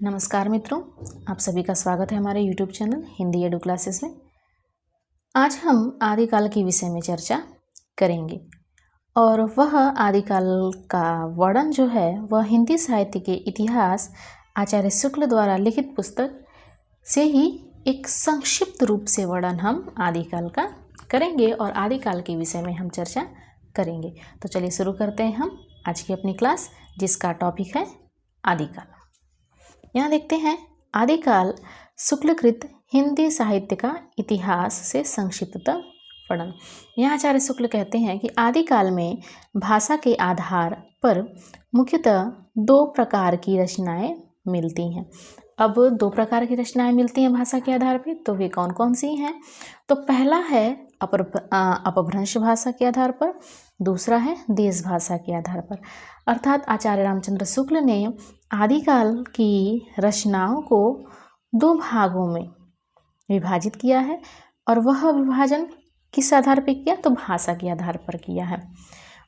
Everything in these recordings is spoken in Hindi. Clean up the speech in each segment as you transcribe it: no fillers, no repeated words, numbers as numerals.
नमस्कार मित्रों, आप सभी का स्वागत है हमारे YouTube channel Hindi edu classes में। आज हम आदिकाल के विषय में चर्चा करेंगे और वह आदिकाल का वर्णन जो है वह हिंदी साहित्य के इतिहास आचार्य शुक्ल द्वारा लिखित पुस्तक से ही एक संक्षिप्त रूप से वर्णन हम आदिकाल का करेंगे और आदिकाल के विषय में हम चर्चा करेंगे। तो चलिए शुरू करते हैं हम आज की अपनी क्लास, जिसका टॉपिक है आदिकाल। यहाँ देखते हैं आदिकाल शुक्लकृत हिंदी साहित्य का इतिहास से संक्षिप्ततः वर्णन। यहाँ आचार्य शुक्ल कहते हैं कि आदिकाल में भाषा के आधार पर मुख्यतः दो प्रकार की रचनाएं मिलती हैं। अब दो प्रकार की रचनाएं मिलती हैं भाषा के आधार पर, तो वे कौन कौन सी हैं? तो पहला है अपभ्रंश भाषा के आधार पर, दूसरा है देश भाषा के आधार पर। अर्थात आचार्य रामचंद्र शुक्ल ने आदिकाल की रचनाओं को दो भागों में विभाजित किया है और वह विभाजन किस आधार पर किया? तो भाषा के आधार पर किया है।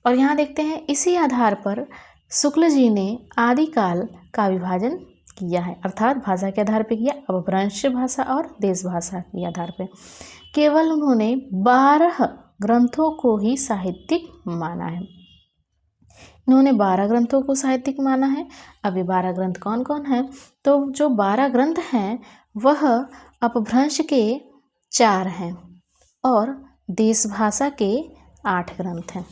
और यहाँ देखते हैं इसी आधार पर शुक्ल जी ने आदिकाल का विभाजन किया है, अर्थात भाषा के आधार पर किया, अपभ्रंश भाषा और देश भाषा के आधार पर। केवल उन्होंने 12 ग्रंथों को ही साहित्यिक माना है। इन्होंने 12 ग्रंथों को साहित्यिक माना है। अब ये 12 ग्रंथ कौन कौन हैं? तो जो 12 ग्रंथ हैं वह अपभ्रंश के 4 हैं और देश भाषा के 8 ग्रंथ हैं।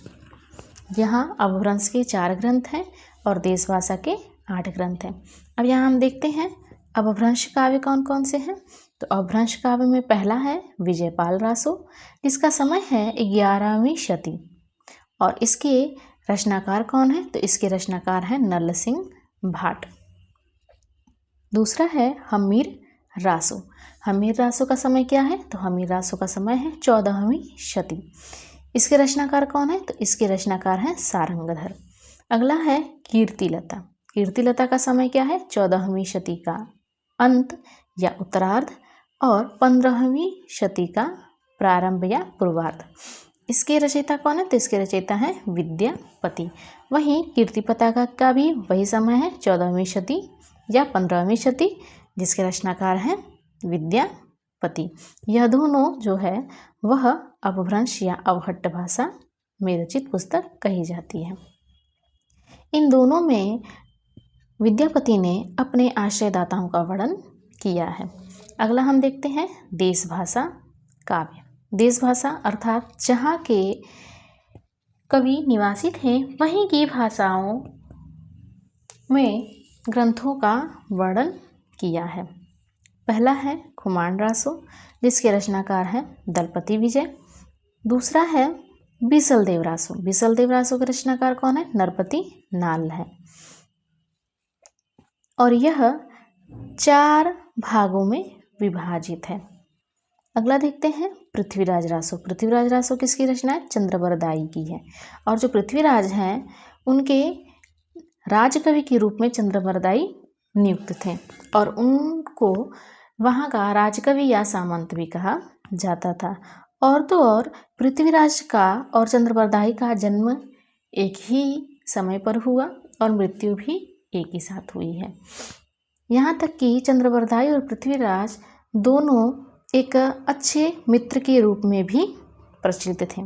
यहाँ अपभ्रंश के 4 ग्रंथ हैं और देश भाषा के 8 ग्रंथ हैं। अब यहाँ हम देखते हैं अपभ्रंश काव्य कौन कौन से हैं। तो अपभ्रंश काव्य में पहला है विजयपाल रासो, जिसका समय है 11वीं शती और इसके रचनाकार कौन है? तो इसके रचनाकार हैं नल सिंह भाट। दूसरा है हमीर रासो। हमीर रासो का समय क्या है? तो हमीर रासो का समय है 14वीं शती। इसके रचनाकार कौन है? तो इसके रचनाकार हैं सारंगधर। अगला है कीर्तिलता। कीर्तिलता का समय क्या है? 14वीं शती का अंत या उत्तरार्ध और 15वीं शती का प्रारंभ या पूर्वार्ध। इसके रचयिता कौन है? तो इसके रचयिता है विद्यापति। वहीं कीर्तिलता का भी वही समय है 14वीं शती या 15वीं शती, जिसके रचनाकार हैं विद्यापति। यह दोनों जो है वह अपभ्रंश या अवहट्ट भाषा में रचित पुस्तक कही जाती है। इन दोनों में विद्यापति ने अपने आश्रयदाताओं का वर्णन किया है। अगला हम देखते हैं देश भाषा काव्य। देश भाषा अर्थात जहाँ के कवि निवासी थे वहीं की भाषाओं में ग्रंथों का वर्णन किया है। पहला है खुमान रासो, जिसके रचनाकार हैं दलपति विजय। दूसरा है बीसलदेव रासो। बीसलदेव रासो के रचनाकार कौन है? नरपति नाल है और यह 4 भागों में विभाजित है। अगला देखते हैं पृथ्वीराज रासो। पृथ्वीराज रासो किसकी रचना है? चंद्रबरदाई की है और जो पृथ्वीराज हैं उनके राजकवि के रूप में चंद्रबरदाई नियुक्त थे और उनको वहाँ का राजकवि या सामंत भी कहा जाता था। और तो और पृथ्वीराज का और चंद्रबरदाई का जन्म एक ही समय पर हुआ और मृत्यु भी एक ही साथ हुई है। यहाँ तक कि चंद्रबरदाई और पृथ्वीराज दोनों एक अच्छे मित्र के रूप में भी प्रचलित थे।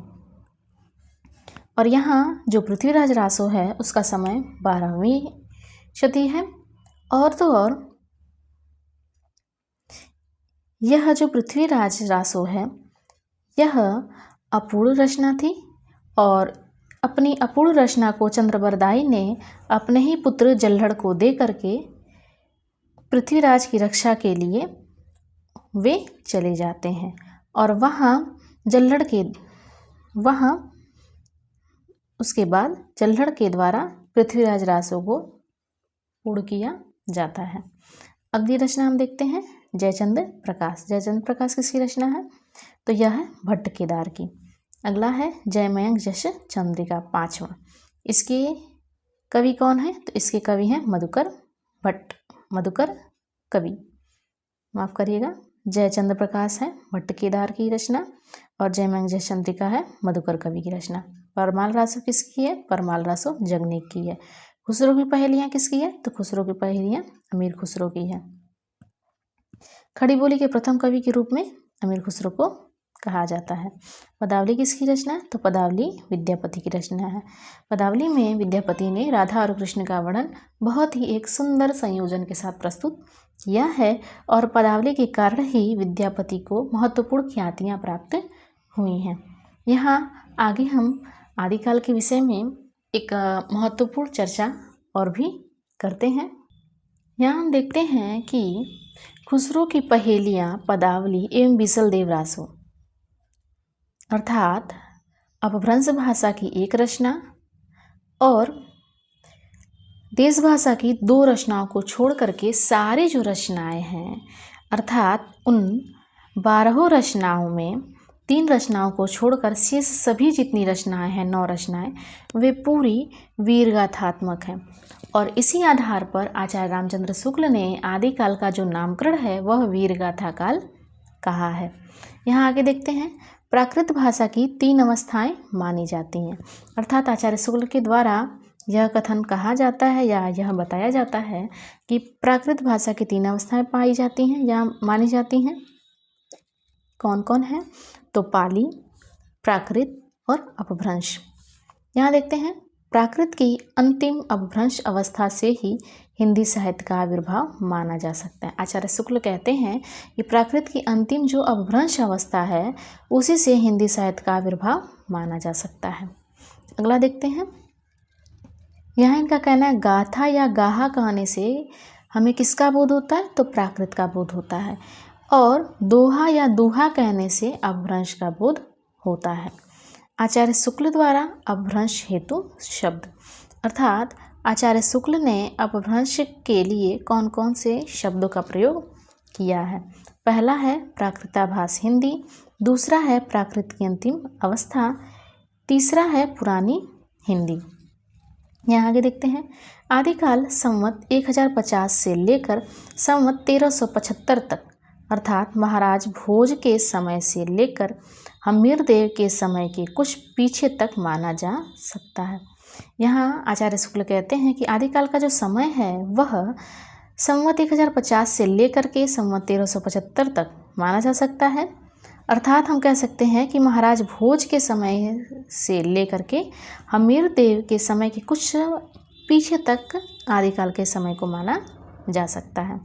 और यहाँ जो पृथ्वीराज रासो है उसका समय 12वीं शती है। और तो और यह जो पृथ्वीराज रासो है यह अपूर्ण रचना थी और अपनी अपूर्ण रचना को चंद्रबरदाई ने अपने ही पुत्र जल्हड़ को दे करके पृथ्वीराज की रक्षा के लिए वे चले जाते हैं और उसके बाद जल्हड़ के द्वारा पृथ्वीराज रासो को पूर्ण किया जाता है। अगली रचना हम देखते हैं जयचंद्र प्रकाश। जयचंद्र प्रकाश किसकी रचना है? तो यह है भट्ट केदार की। अगला है जयमयंक जश चंद्रिका 5वां। इसके कवि कौन है? तो इसके कवि हैं मधुकर भट्ट। मधुकर कवि, माफ करिएगा, जयचंद्र प्रकाश है भट्ट केदार की रचना और जयमयंक जश चंद्रिका है मधुकर कवि की रचना। परमाल रासो किसकी है? परमाल रासो जगनेक की है। खुसरो की पहेलियाँ किसकी है? तो खुसरो की पहेलियाँ अमीर खुसरो की है। खड़ी बोली के प्रथम कवि के रूप में अमीर खुसरो को कहा जाता है। पदावली किसकी रचना है? तो पदावली विद्यापति की रचना है। पदावली में विद्यापति ने राधा और कृष्ण का वर्णन बहुत ही एक सुंदर संयोजन के साथ प्रस्तुत किया है और पदावली के कारण ही विद्यापति को महत्वपूर्ण ख्यातियाँ प्राप्त हुई हैं। यहाँ आगे हम आदिकाल के विषय में एक महत्वपूर्ण चर्चा और भी करते हैं। यहाँ हम देखते हैं कि खुसरो की पहेलियाँ पदावली एवं बीसल देव रासो अर्थात अपभ्रंश भाषा की एक रचना और देश भाषा की 2 रचनाओं को छोड़ करके सारी जो रचनाएं हैं अर्थात उन 12 रचनाओं में 3 रचनाओं को छोड़कर शेष सभी जितनी रचनाएं हैं 9 रचनाएं वे पूरी वीरगाथात्मक हैं और इसी आधार पर आचार्य रामचंद्र शुक्ल ने आदिकाल का जो नामकरण है वह वीरगाथा काल कहा है। यहाँ आगे देखते हैं प्राकृत भाषा की 3 अवस्थाएं मानी जाती हैं अर्थात आचार्य शुक्ल के द्वारा यह कथन कहा जाता है या यह बताया जाता है कि प्राकृत भाषा की 3 अवस्थाएं पाई जाती हैं या मानी जाती हैं। कौन कौन है? तो पाली, प्राकृत और अपभ्रंश। यहाँ देखते हैं प्राकृत की अंतिम अपभ्रंश अवस्था से ही हिंदी साहित्य का आविर्भाव माना जा सकता है। आचार्य शुक्ल कहते हैं कि प्राकृत की अंतिम जो अपभ्रंश अवस्था है उसी से हिंदी साहित्य का आविर्भाव माना जा सकता है। अगला देखते हैं। यहाँ इनका कहना है गाथा या गाहा कहने से हमें किसका बोध होता है? तो प्राकृत का बोध होता है और दोहा या दुहा कहने से अपभ्रंश का बोध होता है। आचार्य शुक्ल द्वारा अपभ्रंश हेतु शब्द अर्थात आचार्य शुक्ल ने अपभ्रंश के लिए कौन कौन से शब्दों का प्रयोग किया है? पहला है प्राकृताभास हिंदी, दूसरा है प्राकृत की अंतिम अवस्था, तीसरा है पुरानी हिंदी। यहाँ आगे देखते हैं आदिकाल संवत 1050 से लेकर संवत 1375 तक अर्थात महाराज भोज के समय से लेकर हम्मीरदेव के समय के कुछ पीछे तक माना जा सकता है। यहाँ आचार्य शुक्ल कहते हैं कि आदिकाल का जो समय है वह संवत 1050 से लेकर के संवत 1375 तक माना जा सकता है अर्थात हम कह सकते हैं कि महाराज भोज के समय से लेकर के हम्मीरदेव के समय के कुछ पीछे तक आदिकाल के समय को माना जा सकता है।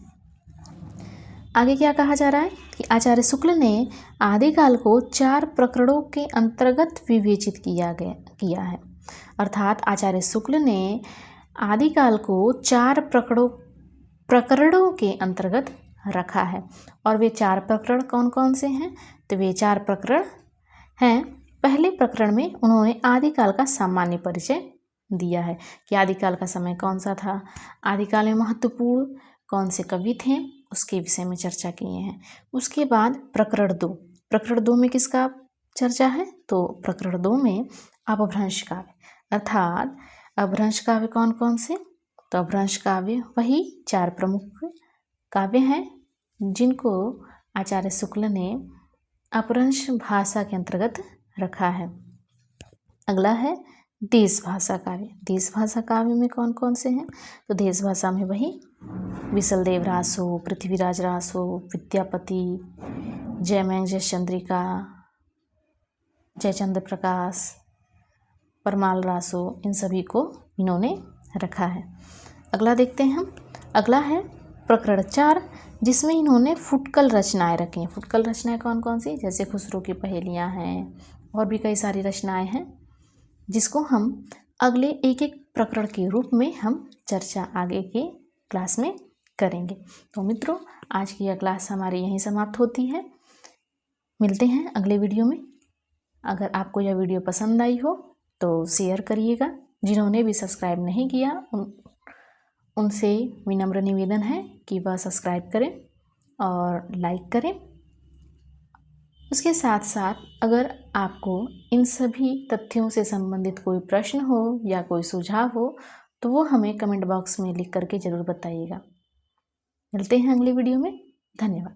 आगे क्या कहा जा रहा है कि आचार्य शुक्ल ने आदिकाल को 4 प्रकरणों के अंतर्गत विवेचित किया है अर्थात आचार्य शुक्ल ने आदिकाल को 4 प्रकरणों के अंतर्गत रखा है और वे 4 प्रकरण कौन कौन से हैं? तो वे 4 प्रकरण हैं। पहले प्रकरण में उन्होंने आदिकाल का सामान्य परिचय दिया है कि आदिकाल का समय कौन सा था, आदिकाल में महत्वपूर्ण कौन से कवि थे, उसके विषय में चर्चा किए हैं। उसके बाद प्रकरण 2 में किसका चर्चा है? तो प्रकरण 2 में अपभ्रंश काव्य अर्थात अपभ्रंश काव्य कौन कौन से? तो अपभ्रंश काव्य वही 4 प्रमुख काव्य हैं जिनको आचार्य शुक्ल ने अपभ्रंश भाषा के अंतर्गत रखा है। अगला है देश भाषा काव्य। देश भाषा काव्य में कौन कौन से हैं? तो देश भाषा में वही बीसल देव रासो, पृथ्वीराज रासो, विद्यापति, जयमंग जयचंद्रिका, जयचंद्र प्रकाश, परमाल रासो, इन सभी को इन्होंने रखा है। अगला देखते हैं हम। अगला है प्रकरण 4 जिसमें इन्होंने फुटकल रचनाएं रखी हैं। फुटकल रचनाएं कौन कौन सी? जैसे खुसरो की पहेलियाँ हैं और भी कई सारी रचनाएं हैं जिसको हम अगले एक एक प्रकरण के रूप में हम चर्चा आगे के क्लास में करेंगे। तो मित्रों आज की यह क्लास हमारी यहीं समाप्त होती है। मिलते हैं अगले वीडियो में। अगर आपको यह वीडियो पसंद आई हो तो शेयर करिएगा। जिन्होंने भी सब्सक्राइब नहीं किया उनसे विनम्र निवेदन है कि वह सब्सक्राइब करें और लाइक करें। उसके साथ साथ अगर आपको इन सभी तथ्यों से संबंधित कोई प्रश्न हो या कोई सुझाव हो तो वो हमें कमेंट बॉक्स में लिख करके ज़रूर बताइएगा। मिलते हैं अगले वीडियो में। धन्यवाद।